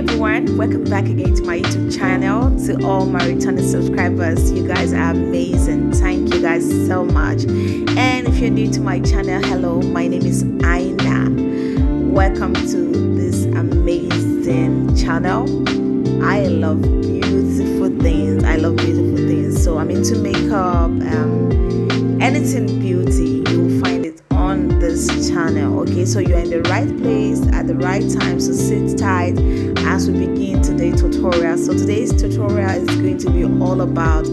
everyone, welcome back again to my YouTube channel. To all my returning subscribers, you guys are amazing. Thank you guys so much. And if you're new to my channel, hello, my name is Aina. Welcome to this amazing channel. I love beautiful things. So I'm into makeup, anything beauty, you'll find it on this channel. Okay, so you're in the right place at the right time, so sit tight as we begin today's tutorial. So today's tutorial is going to be all about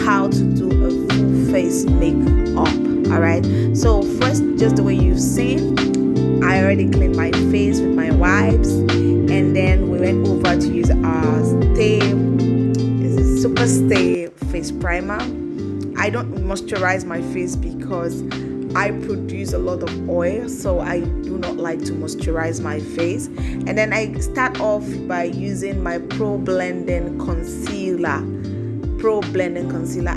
how to do a full face makeup. All right, so first, just the way you've seen, I already cleaned my face with my wipes, and then we went over to use our Super Stay face primer. I don't moisturize my face because I produce a lot of oil, so I do not like to moisturize my face. And then I start off by using my Pro Blending Concealer.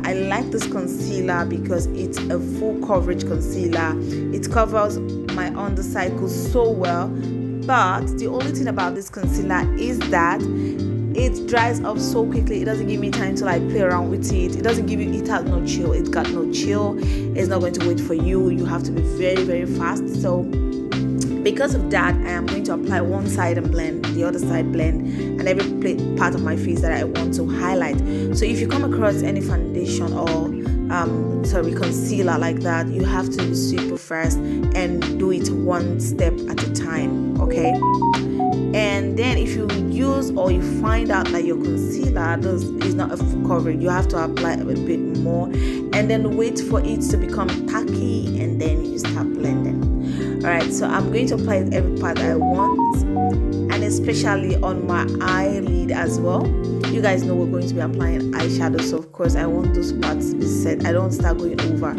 I like this concealer because it's a full coverage concealer. It covers my undercycle so well, but the only thing about this concealer is that it dries up so quickly. It doesn't give me time to like play around with it. It has no chill. It's got no chill. It's not going to wait for you. You have to be very, very fast. So because of that, I am going to apply one side and blend, the other side blend, and every part of my face that I want to highlight. So if you come across any foundation or concealer like that, you have to be super fast and do it one step at a time. Okay. And then if you use or you find out that your concealer is not a full coverage, you have to apply a bit more and then wait for it to become tacky, and then you start blending. All right, so I'm going to apply every part I want, and especially on my eyelid as well. You guys know we're going to be applying eyeshadow, so of course I want those parts to be set. I don't start going over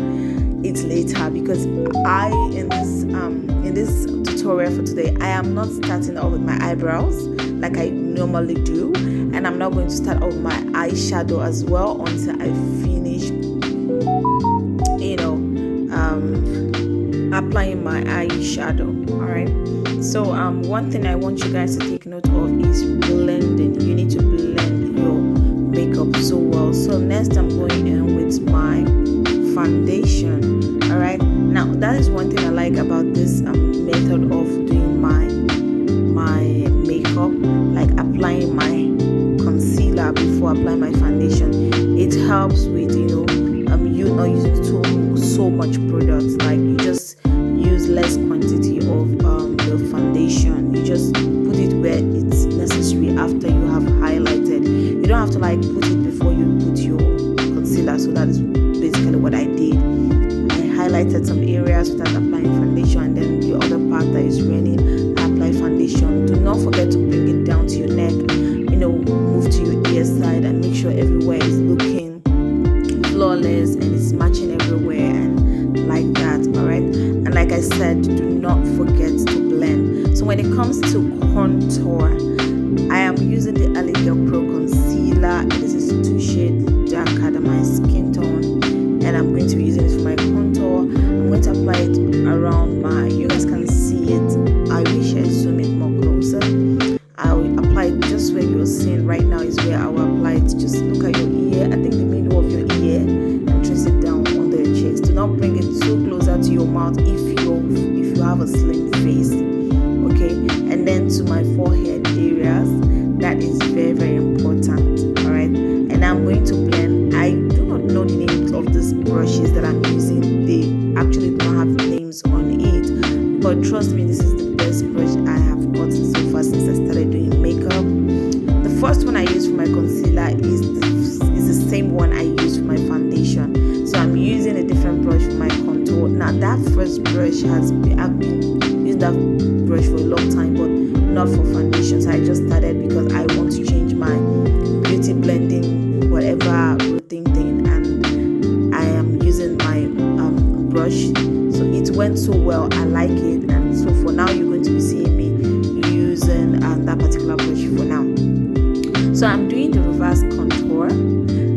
it later because in this tutorial for today, I am not starting off with my eyebrows like I normally do, and I'm not going to start off with my eyeshadow as well until I finish applying my eyeshadow. All right, so one thing I want you guys to take note of is blending. You need to blend your makeup so well. So next I'm going in with my foundation. All right, now that is one thing I like about this method of doing my makeup, like applying my concealer before applying my foundation. It helps with you not using so much products. Like you just use less quantity of the foundation. You just put it where it's necessary after you have highlighted. You don't have to like put it before you put your concealer. So that is basically what I did. I highlighted some areas without applying foundation, and then the other part that is raining, I apply foundation. Do not forget to bring it down to your neck, move to your ear side, and make sure everywhere is looking flawless and it's matching everywhere and like that. All right, and like I said, do not forget to blend. So when it comes to contour, I am using the LA Girl Pro concealer. This is 2 shades darker than my skin tone, and I'm going to be using it for my contour. I'm going to apply it around you guys can see it. I wish I zoom it more closer. I will apply it just where you're seeing right now is where I will apply it. Just look at your ear, I think the middle of your ear, and trace it down under your chest. Do not bring it too closer to your mouth if you have a slim face. Okay, and then to my forehead areas, that is very, very important. All right, and I'm going to blend. I do not know the names of these brushes that I'm using. They actually don't have names on it, but trust me, this is the best brush I have gotten so far since I started doing makeup. The first one I use for my concealer is the same one I use for my foundation. So I'm using a different brush for my contour. Now that first brush I've been using that brush for a long time, but not for foundation. So I just started because I want to change my beauty blending whatever routine thing, and I am using my brush. So it went so well, I like it, and so for now you're going to be seeing me using that particular brush for now. So I'm doing the reverse contour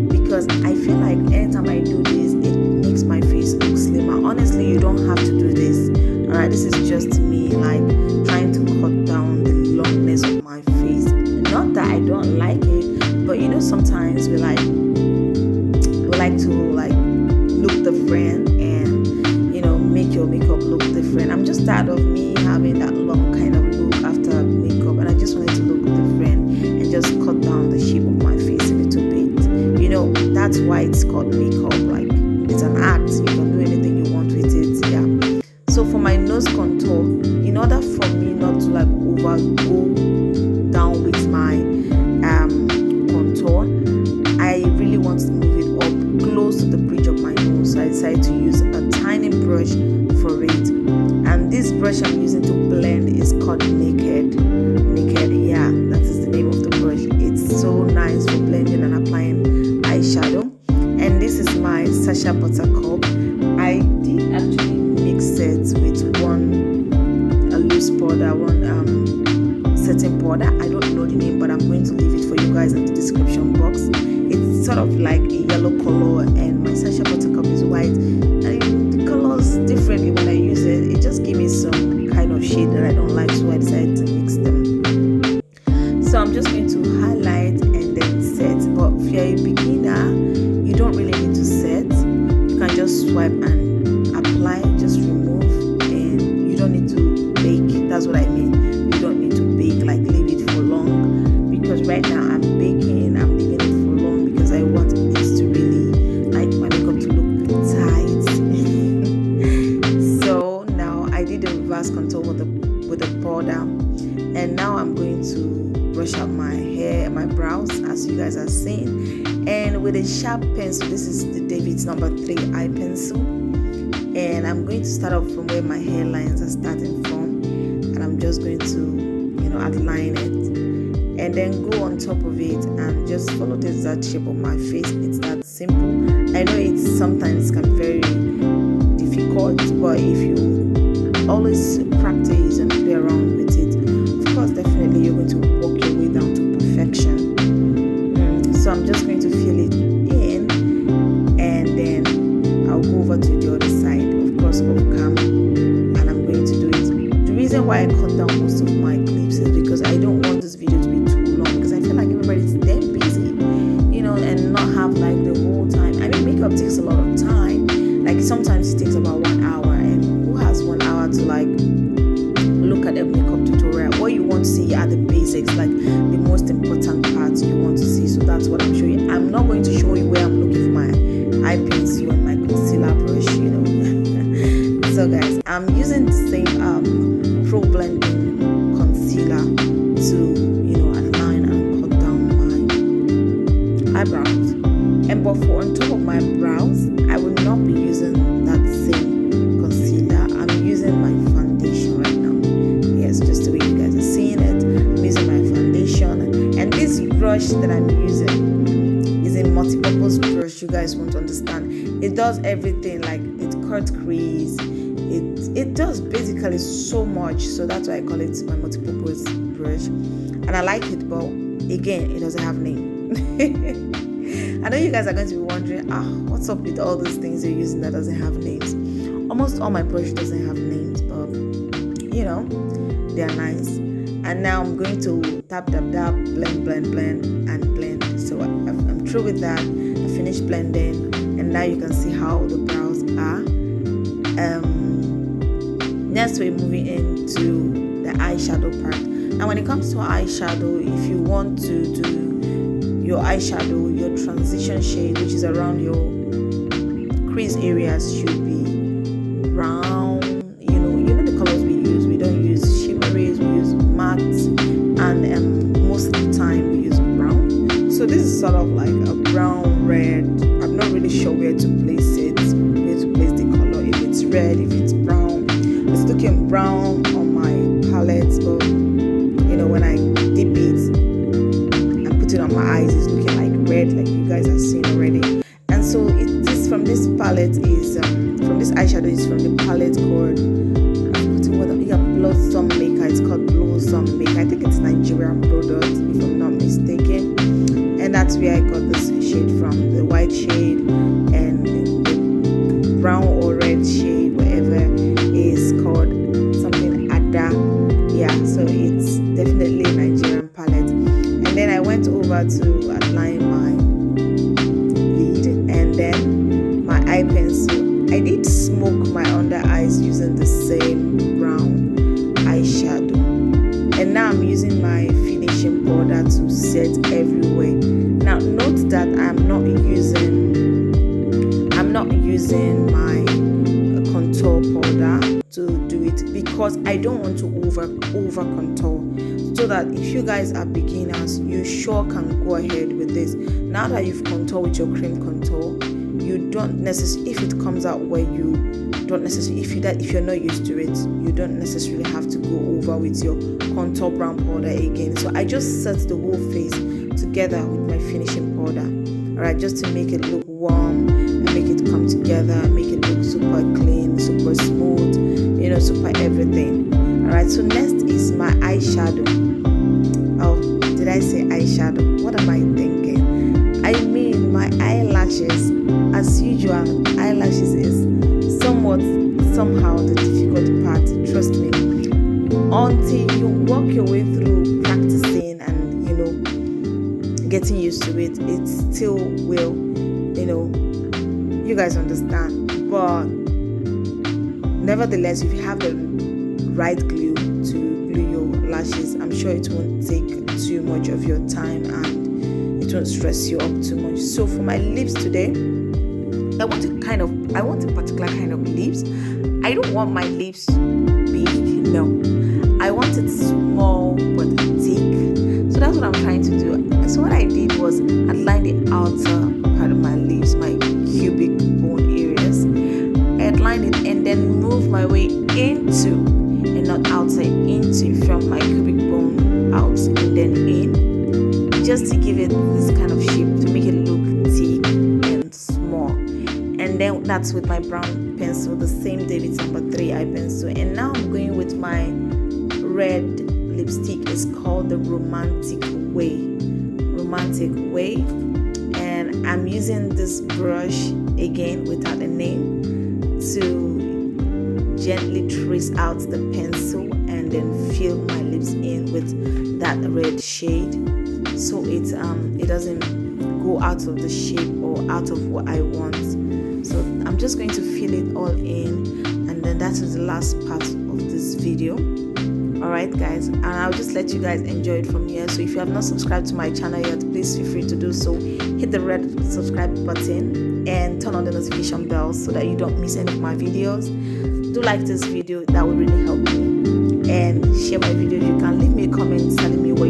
because I feel like anytime I do this, it makes my face look slimmer. Honestly, you don't have to do this. All right, this is just me like trying to cut down the longness of my face. don't like it. But sometimes we like to like look different and make your makeup look different. I'm just tired of me having that long kind of look after makeup, and I just wanted to look different and just cut down the shape of my face a little bit. That's why it's called makeup. Like, it's an act. You can do anything you want with it. Yeah. So for my nose contour, in order for me not to like go down with my contour, I really want to move it up close to the bridge of my nose. So I decided to use a tiny brush for it, and this brush I'm using to blend is called Naked. Yeah, that is the name of the brush. It's so nice for blending and applying eyeshadow. And this is my Sacha Buttercup. I did actually mix it with a loose powder, one setting powder. I don't know the name, but I'm going to leave it for you guys in the description box. It's sort of like a yellow color, and my Sacha Buttercup is white, and the colors differently when I use it. It just gives me some kind of shade that I don't like, so I decided to mix them. So I'm just going to highlight and then set. But if you're a beginner, you don't really need to set. You can just swipe and apply, just remove, and you don't need to bake. That's what I mean. You don't need to bake, like leave it for long, because right now I'm baking. I'm leaving it for long because I want it to really, like, my makeup to look tight. So now I did the reverse contour with the powder, and now I'm going to brush out my hair and my brows, as you guys are seeing, and with a sharp pencil. This is the David's number 3 eye pencil, and I'm going to start off from where my hairlines are starting from, and I'm just going to outline it, and then go on top of it and just follow the exact shape of my face. It's that simple. I know it sometimes can be very difficult, but if you always practice and play around with it, of course, definitely you're going to work your way down to perfection. So I'm just going to fill it in, and then I'll go over to the other side, of course, off cam, and I'm going to do it. The reason why I cut down most of my clips is because I don't want this video to be too long, because I feel like everybody's damn busy, and not have like the whole time. I mean, makeup takes a lot of time. Like, sometimes it takes about 1 hour, and who has 1 hour to like look at a makeup tutorial? What you want to see are the basics, like the most important parts you want to see. So that's what I'm showing you. I'm not going to show you where I'm looking for my eye pencil and my concealer brush, So guys, I'm using the same Pro Blending concealer to align and cut down my eyebrows. And but for on top of my brows, I will not be using that same concealer. I'm using my foundation right now. Yes, just the way you guys are seeing it. I'm using my foundation, and this brush that I'm using is a multi-purpose brush. You guys want to understand, it does everything. Like, it cuts crease, it does basically so much. So that's why I call it my multi-purpose brush, and I like it. But again, it doesn't have name. I know you guys are going to be wondering, what's up with all those things you're using that doesn't have names? Almost all my brush doesn't have names, but they are nice. And now I'm going to tap, blend, and blend. So I'm through with that. I finished blending, and now you can see how the brows are. Next, we're moving into the eyeshadow part. Now, when it comes to eyeshadow, if you want to do your eyeshadow, your transition shade, which is around your crease areas, should be brown. The colors we use. We don't use shimmeries, we use matte, and most of the time we use brown. So this is sort of like a brown red. I'm not really sure where to place it, where to place the color. If it's red, if it's brown. It's looking brown on my palette, but when I dip it and put it on my eyes, it's looking like red, like you guys have seen already. And so from this palette is from this eyeshadow is from the palette called Blossom Maker. It's called Blossom Maker. I think it's Nigerian product, if I'm not mistaken. And that's where I got this shade from, the white shade and the brown or red shade, whatever is called, something Ada. Yeah, so it's definitely a Nigerian palette. And then I went over to outline my lid, and then my eye pencil. I did smoke my under eyes using the same brown eyeshadow, and now I'm using my finishing powder to set everywhere. Now note that I'm not using my contour powder to do it, because I don't want to over contour, so that if you guys are beginners, you sure can go ahead with this. Now that you've contoured with your cream contour, you don't necessarily, if it comes out where you don't necessarily, if you're not used to it, you don't necessarily have to go over with your contour brown powder again. So I just set the whole face together with my finishing powder, alright, just to make it look warm and make it come together, make it look super clean, super smooth, you know, super everything. Alright, so next is my eyeshadow. Oh, did I say eyeshadow? What am I thinking? I mean my eyelashes. As usual, eyelashes is somehow the difficult part, trust me. Until you work your way through practicing and, you know, getting used to it, it still will, you know, you guys understand. But nevertheless, if you have the right glue to glue your lashes, I'm sure it won't take too much of your time and it won't stress you up too much. So for my lips today, I want a particular kind of lips. I don't want my lips big, no. I want it small but thick. So that's what I'm trying to do. So what I did was outline the outer part of my lips, my cubic bone areas. I outlined it and then move my way into, and not outside, into, from my cubic bone out and then in, just to give it this kind of shape, to make it look thick and small. And then that's with my brown pencil, the same David's No. 3 eye pencil. And now I'm going with my red lipstick. It's called the Romantic Way, and I'm using this brush again without a name to gently trace out the pencil and then fill my lips in with that red shade, so it doesn't go out of the shape or out of what I want. So I'm just going to fill it all in, and then that is the last part of this video. Alright guys, and I'll just let you guys enjoy it from here. So if you have not subscribed to my channel yet, please feel free to do so. Hit the red subscribe button and turn on the notification bell so that you don't miss any of my videos. Do like this video, that will really help me, and share my video. You can leave me a comment telling me what